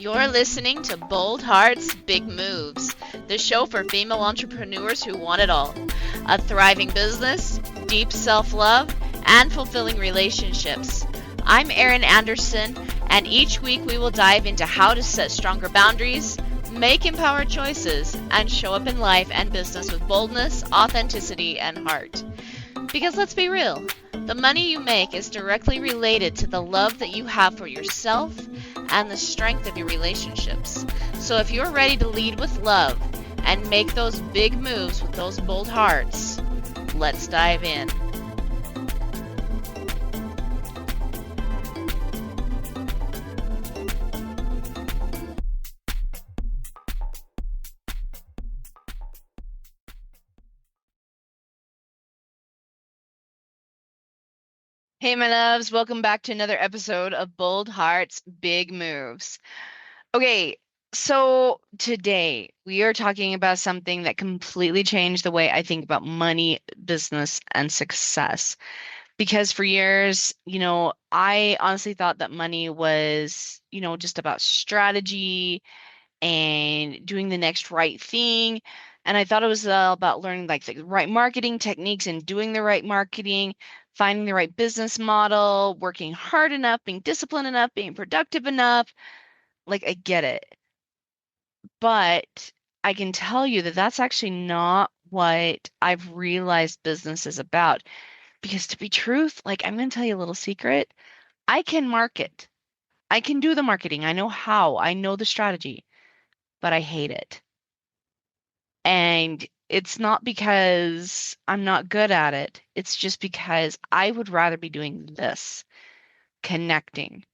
You're listening to Bold Hearts, Big Moves, the show for female entrepreneurs who want it all: a thriving business, deep self love, and fulfilling relationships. I'm Erin Anderson, and each week we will dive into how to set stronger boundaries, make empowered choices, and show up in life and business with boldness, authenticity, and heart. Because let's be real, the money you make is directly related to the love that you have for yourself and the strength of your relationships. So if you're ready to lead with love and make those big moves with those bold hearts, let's dive in. Hey, my loves, welcome back to another episode of Bold Hearts, Big Moves. Okay, so today we are talking about something that completely changed the way I think about money, business, and success. Because for years, I honestly thought that money was, just about strategy and doing the next right thing. And I thought it was all about learning like the right marketing techniques and doing the right marketing, finding the right business model, working hard enough, being disciplined enough, being productive enough. Like, I get it. But I can tell you that that's actually not what I've realized business is about. Because to be truth, like, I'm going to tell you a little secret. I can market. I can do the marketing. I know how. I know the strategy, but I hate it. And it's not because I'm not good at it. It's just because I would rather be doing this, connecting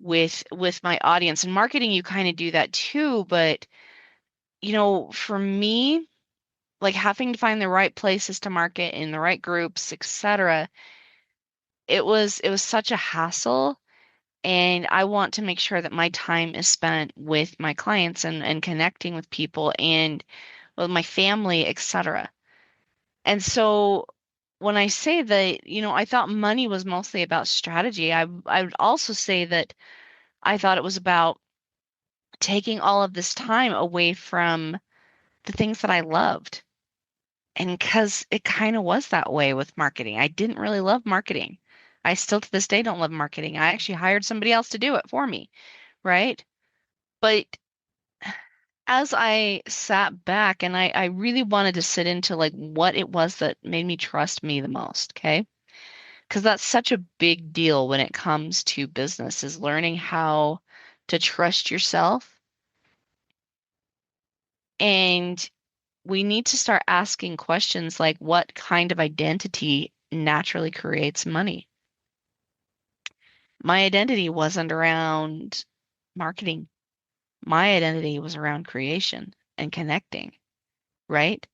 with my audience. And marketing, you kind of do that too, but for me, like having to find the right places to market in the right groups, etc., it was such a hassle. And I want to make sure that my time is spent with my clients and connecting with people and with my family, etc. And so when I say that, I thought money was mostly about strategy, I would also say that I thought it was about taking all of this time away from the things that I loved. And because it kind of was that way with marketing, I didn't really love marketing. I still to this day don't love marketing. I actually hired somebody else to do it for me, right? But as I sat back and I really wanted to sit into like what it was that made me trust me the most, okay? Because that's such a big deal when it comes to business is learning how to trust yourself. And we need to start asking questions like what kind of identity naturally creates money? My identity wasn't around marketing. My identity was around creation and connecting, right?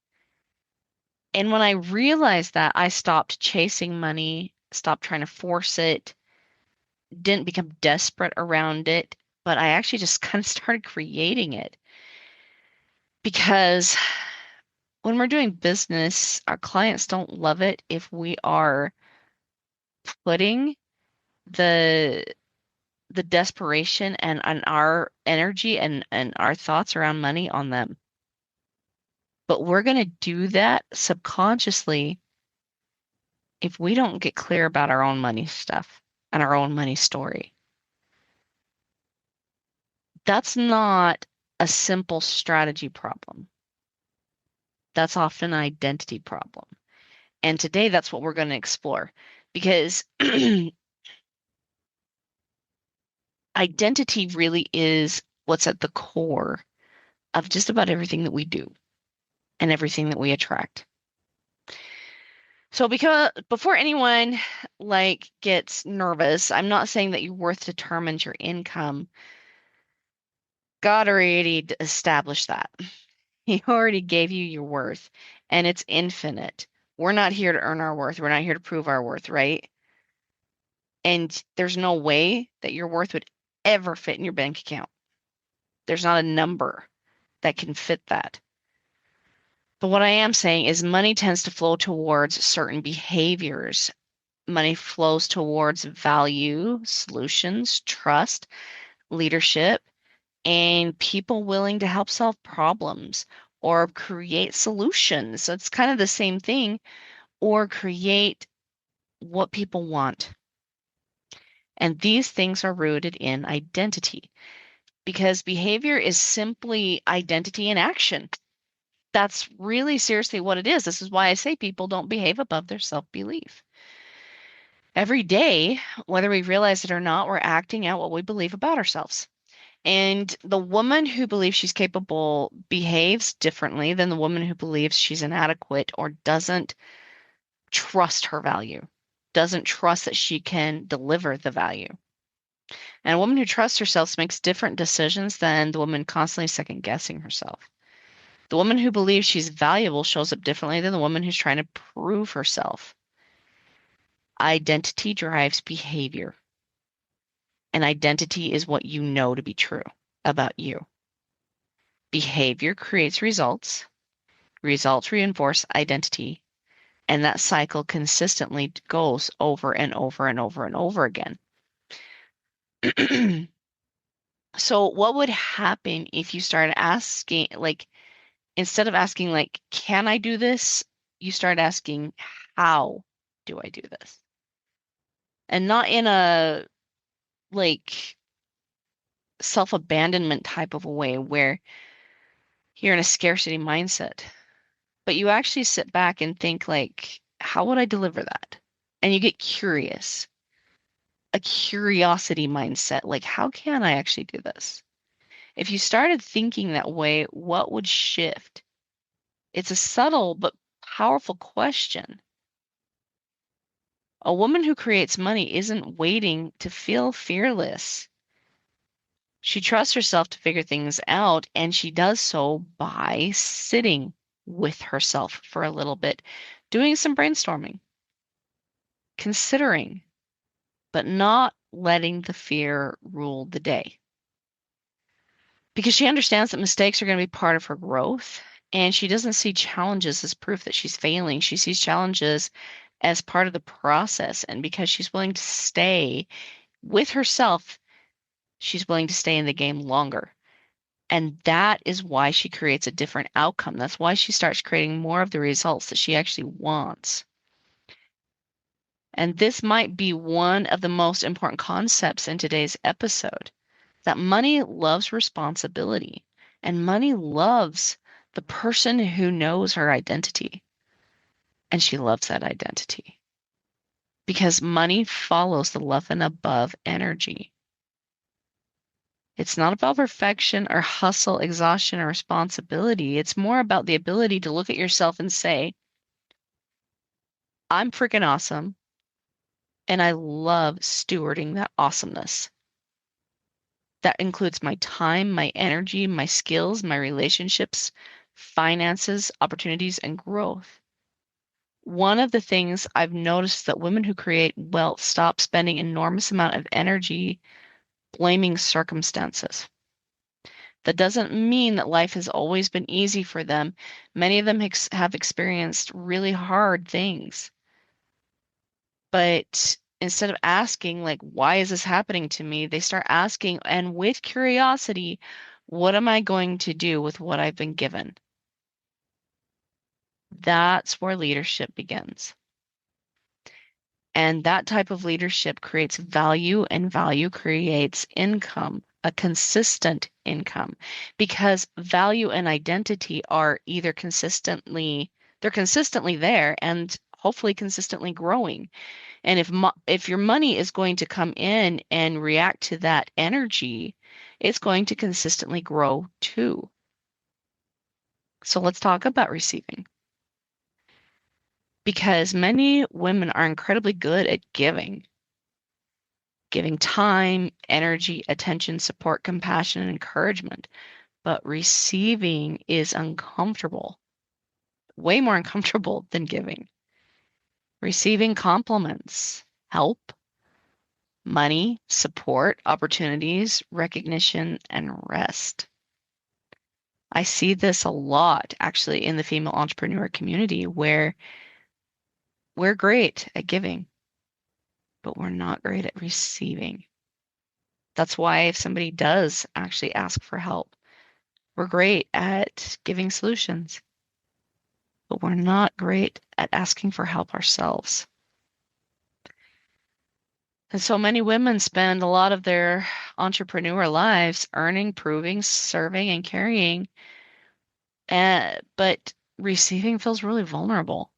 And when I realized that, I stopped chasing money, stopped trying to force it, didn't become desperate around it, but I actually just kind of started creating it because when we're doing business, our clients don't love it if we are putting the the desperation and our energy and our thoughts around money on them. But we're going to do that subconsciously if we don't get clear about our own money stuff and our own money story. That's not a simple strategy problem. That's often an identity problem. And today, that's what we're going to explore because identity really is what's at the core of just about everything that we do and everything that we attract. So because before anyone like gets nervous, I'm not saying that your worth determines your income. God already established that. He already gave you your worth and it's infinite. We're not here to earn our worth. We're not here to prove our worth, right? And there's no way that your worth would ever fit in your bank account. There's not a number that can fit that. But what I am saying is money tends to flow towards certain behaviors. Money flows towards value, solutions, trust, leadership, and people willing to help solve problems or create solutions. So it's kind of the same thing, or create what people want. And these things are rooted in identity because behavior is simply identity in action. That's really seriously what it is. This is why I say people don't behave above their self-belief. Every day, whether we realize it or not, we're acting out what we believe about ourselves. And the woman who believes she's capable behaves differently than the woman who believes she's inadequate or doesn't trust her value, doesn't trust that she can deliver the value. And a woman who trusts herself makes different decisions than the woman constantly second guessing herself. The woman who believes she's valuable shows up differently than the woman who's trying to prove herself. Identity drives behavior, and identity is what you know to be true about you. Behavior creates results, results reinforce identity, and that cycle consistently goes over and over and over and over again. So, what would happen if you started asking, like, instead of asking, like, can I do this? You start asking, how do I do this? And not in a like self-abandonment type of a way where you're in a scarcity mindset, but you actually sit back and think, like, how would I deliver that? And you get curious, a curiosity mindset, like, how can I actually do this? If you started thinking that way, what would shift? It's a subtle but powerful question. A woman who creates money isn't waiting to feel fearless. She trusts herself to figure things out, and she does so by sitting with herself for a little bit, doing some brainstorming, considering, but not letting the fear rule the day. Because she understands that mistakes are going to be part of her growth, and she doesn't see challenges as proof that she's failing. She sees challenges as part of the process. And because she's willing to stay with herself, she's willing to stay in the game longer. And that is why she creates a different outcome. That's why she starts creating more of the results that she actually wants. And this might be one of the most important concepts in today's episode, that money loves responsibility and money loves the person who knows her identity. And she loves that identity because money follows the love and above energy. It's not about perfection or hustle, exhaustion, or responsibility. It's more about the ability to look at yourself and say, I'm freaking awesome. And I love stewarding that awesomeness. That includes my time, my energy, my skills, my relationships, finances, opportunities, and growth. One of the things I've noticed that women who create wealth stop spending enormous amount of energy blaming circumstances. That doesn't mean that life has always been easy for them. Many of them have experienced really hard things. But instead of asking, like, why is this happening to me? They start asking, and with curiosity, what am I going to do with what I've been given? That's where leadership begins. And that type of leadership creates value, and value creates income, a consistent income, because value and identity are either they're consistently there and hopefully consistently growing. And if your money is going to come in and react to that energy, it's going to consistently grow too. So let's talk about receiving. Because many women are incredibly good at giving time, energy, attention, support, compassion, and encouragement. But receiving is uncomfortable, way more uncomfortable than giving. Receiving compliments, help, money, support, opportunities, recognition, and rest. I see this a lot actually in the female entrepreneur community where we're great at giving, but we're not great at receiving. That's why if somebody does actually ask for help, we're great at giving solutions, but we're not great at asking for help ourselves. And so many women spend a lot of their entrepreneur lives earning, proving, serving, and carrying, but receiving feels really vulnerable.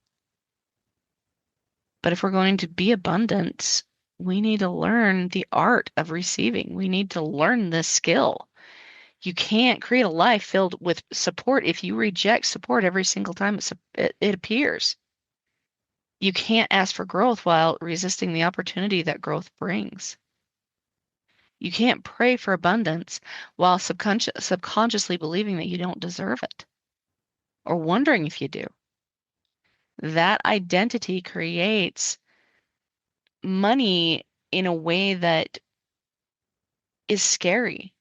But if we're going to be abundant, we need to learn the art of receiving. We need to learn this skill. You can't create a life filled with support if you reject support every single time it appears. You can't ask for growth while resisting the opportunity that growth brings. You can't pray for abundance while subconsciously believing that you don't deserve it or wondering if you do. That identity creates money in a way that is scary.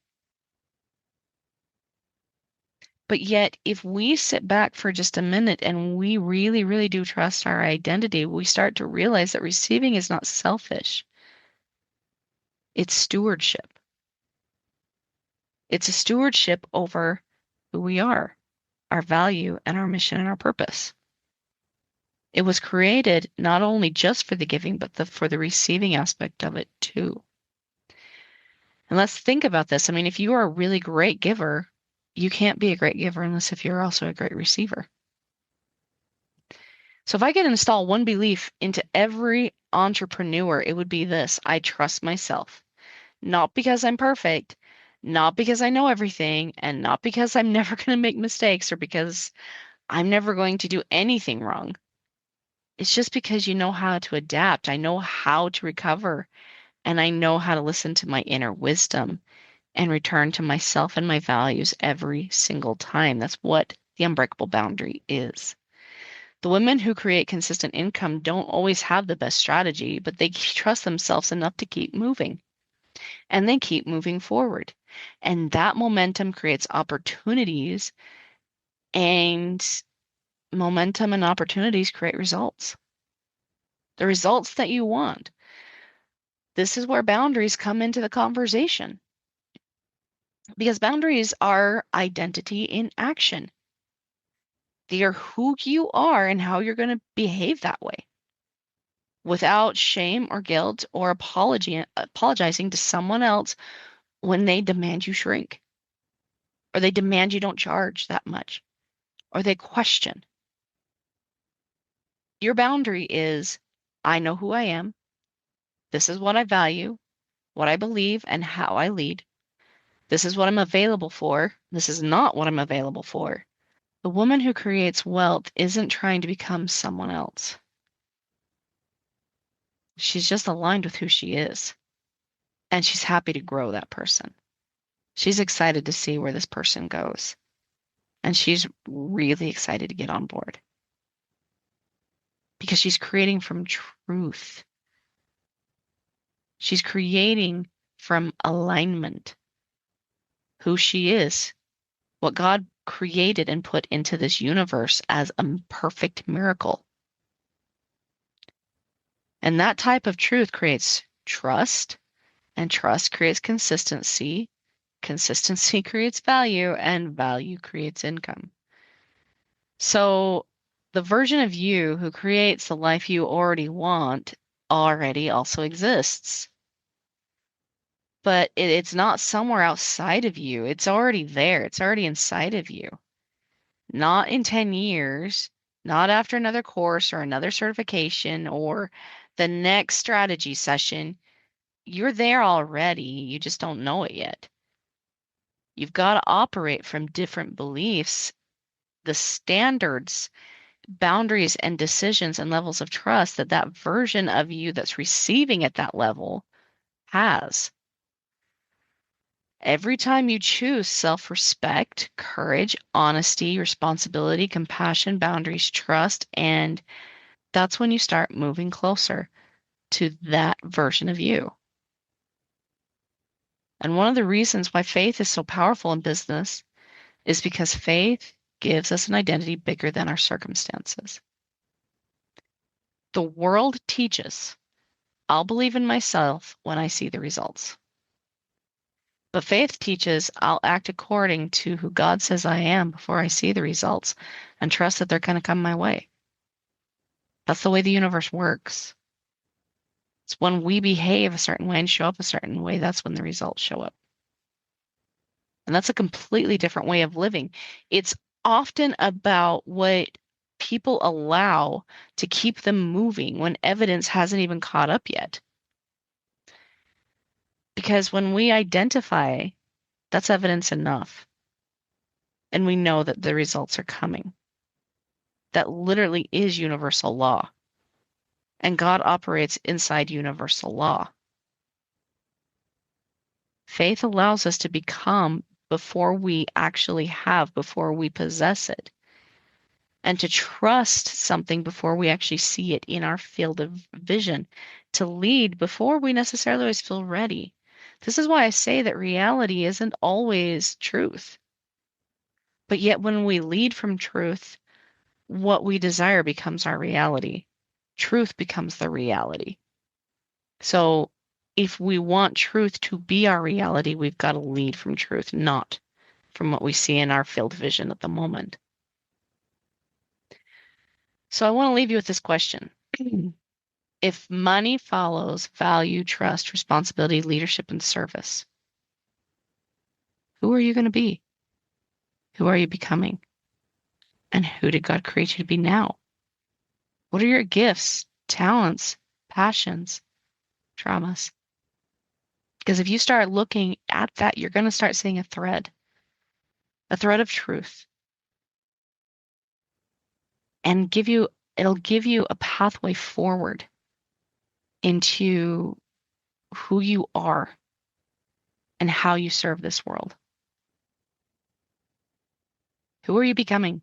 But yet, if we sit back for just a minute and we really, really do trust our identity, we start to realize that receiving is not selfish. It's stewardship. It's a stewardship over who we are, our value, and our mission and our purpose. It was created not only just for the giving, but for the receiving aspect of it too. And let's think about this. I mean, if you are a really great giver, you can't be a great giver unless if you're also a great receiver. So if I could install one belief into every entrepreneur, it would be this: I trust myself. Not because I'm perfect, not because I know everything, and not because I'm never going to make mistakes or because I'm never going to do anything wrong. It's just because you know how to adapt. I know how to recover, and I know how to listen to my inner wisdom and return to myself and my values every single time. That's what the unbreakable boundary is. The women who create consistent income don't always have the best strategy, but they trust themselves enough to keep moving and they keep moving forward. And that momentum creates opportunities, and momentum and opportunities create results. The results that you want. This is where boundaries come into the conversation because boundaries are identity in action. They are who you are and how you're going to behave that way without shame or guilt or apologizing to someone else when they demand you shrink or they demand you don't charge that much or they question. Your boundary is, I know who I am. This is what I value, what I believe, and how I lead. This is what I'm available for. This is not what I'm available for. The woman who creates wealth isn't trying to become someone else. She's just aligned with who she is, and she's happy to grow that person. She's excited to see where this person goes, and she's really excited to get on board because she's creating from truth. She's creating from alignment, who she is, what God created and put into this universe as a perfect miracle. And that type of truth creates trust, and trust creates consistency. Consistency creates value, and value creates income. So the version of you who creates the life you already want already also exists. But it's not somewhere outside of you. It's already there. It's already inside of you. Not in 10 years, not after another course or another certification or the next strategy session. You're there already. You just don't know it yet. You've got to operate from different beliefs, the standards, boundaries, and decisions and levels of trust that that version of you that's receiving at that level has. Every time you choose self-respect, courage, honesty, responsibility, compassion, boundaries, trust, and that's when you start moving closer to that version of you. And one of the reasons why faith is so powerful in business is because faith gives us an identity bigger than our circumstances. The world teaches, I'll believe in myself when I see the results. But faith teaches I'll act according to who God says I am before I see the results and trust that they're going to come my way. That's the way the universe works. It's when we behave a certain way and show up a certain way, that's when the results show up. And that's a completely different way of living. It's often about what people allow to keep them moving when evidence hasn't even caught up yet. Because when we identify, that's evidence enough. And we know that the results are coming. That literally is universal law. And God operates inside universal law. Faith allows us to become before we actually have, before we possess it. And to trust something before we actually see it in our field of vision. To lead before we necessarily always feel ready. This is why I say that reality isn't always truth. But yet when we lead from truth, what we desire becomes our reality. Truth becomes the reality. So if we want truth to be our reality, we've got to lead from truth, not from what we see in our field of vision at the moment. So I want to leave you with this question. If money follows value, trust, responsibility, leadership, and service, who are you going to be? Who are you becoming? And who did God create you to be now? What are your gifts, talents, passions, traumas? Because if you start looking at that, you're going to start seeing a thread of truth. And it'll give you a pathway forward into who you are and how you serve this world. Who are you becoming?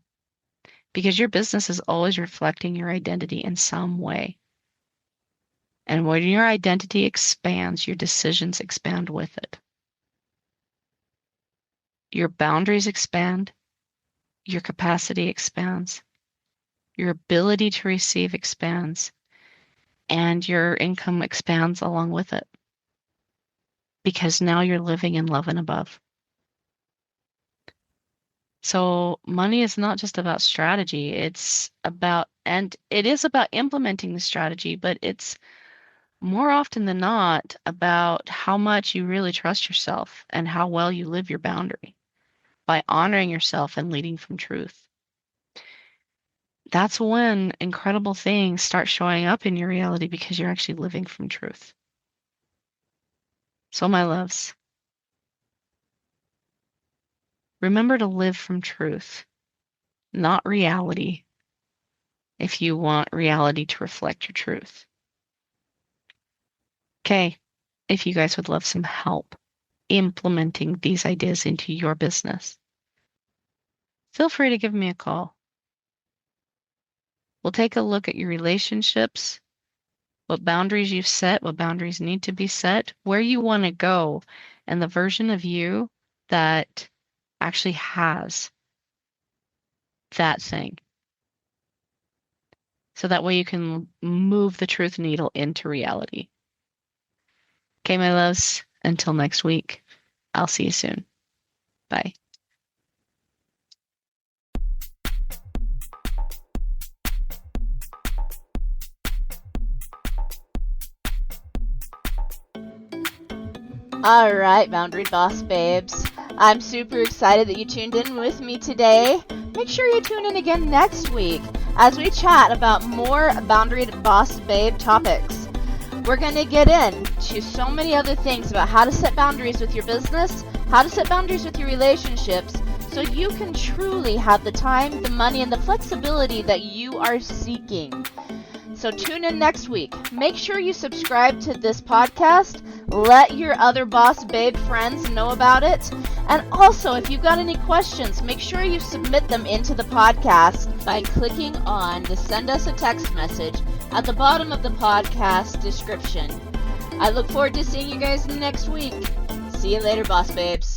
Because your business is always reflecting your identity in some way. And when your identity expands, your decisions expand with it. Your boundaries expand, your capacity expands, your ability to receive expands, and your income expands along with it. Because now you're living in love and above. So money is not just about strategy, it is about implementing the strategy, but it's more often than not about how much you really trust yourself and how well you live your boundary by honoring yourself and leading from truth. That's when incredible things start showing up in your reality because you're actually living from truth. So my loves, remember to live from truth, not reality, if you want reality to reflect your truth. Okay, if you guys would love some help implementing these ideas into your business, feel free to give me a call. We'll take a look at your relationships, what boundaries you've set, what boundaries need to be set, where you want to go, and the version of you that actually has that thing. So that way you can move the truth needle into reality. Okay, my loves, until next week, I'll see you soon. Bye. All right, Boundary Boss Babes. I'm super excited that you tuned in with me today. Make sure you tune in again next week as we chat about more Boundary Boss Babe topics. We're going to get into so many other things about how to set boundaries with your business, how to set boundaries with your relationships, so you can truly have the time, the money, and the flexibility that you are seeking. So tune in next week. Make sure you subscribe to this podcast. Let your other Boss Babe friends know about it. And also, if you've got any questions, make sure you submit them into the podcast by clicking on the send us a text message at the bottom of the podcast description. I look forward to seeing you guys next week. See you later, Boss Babes.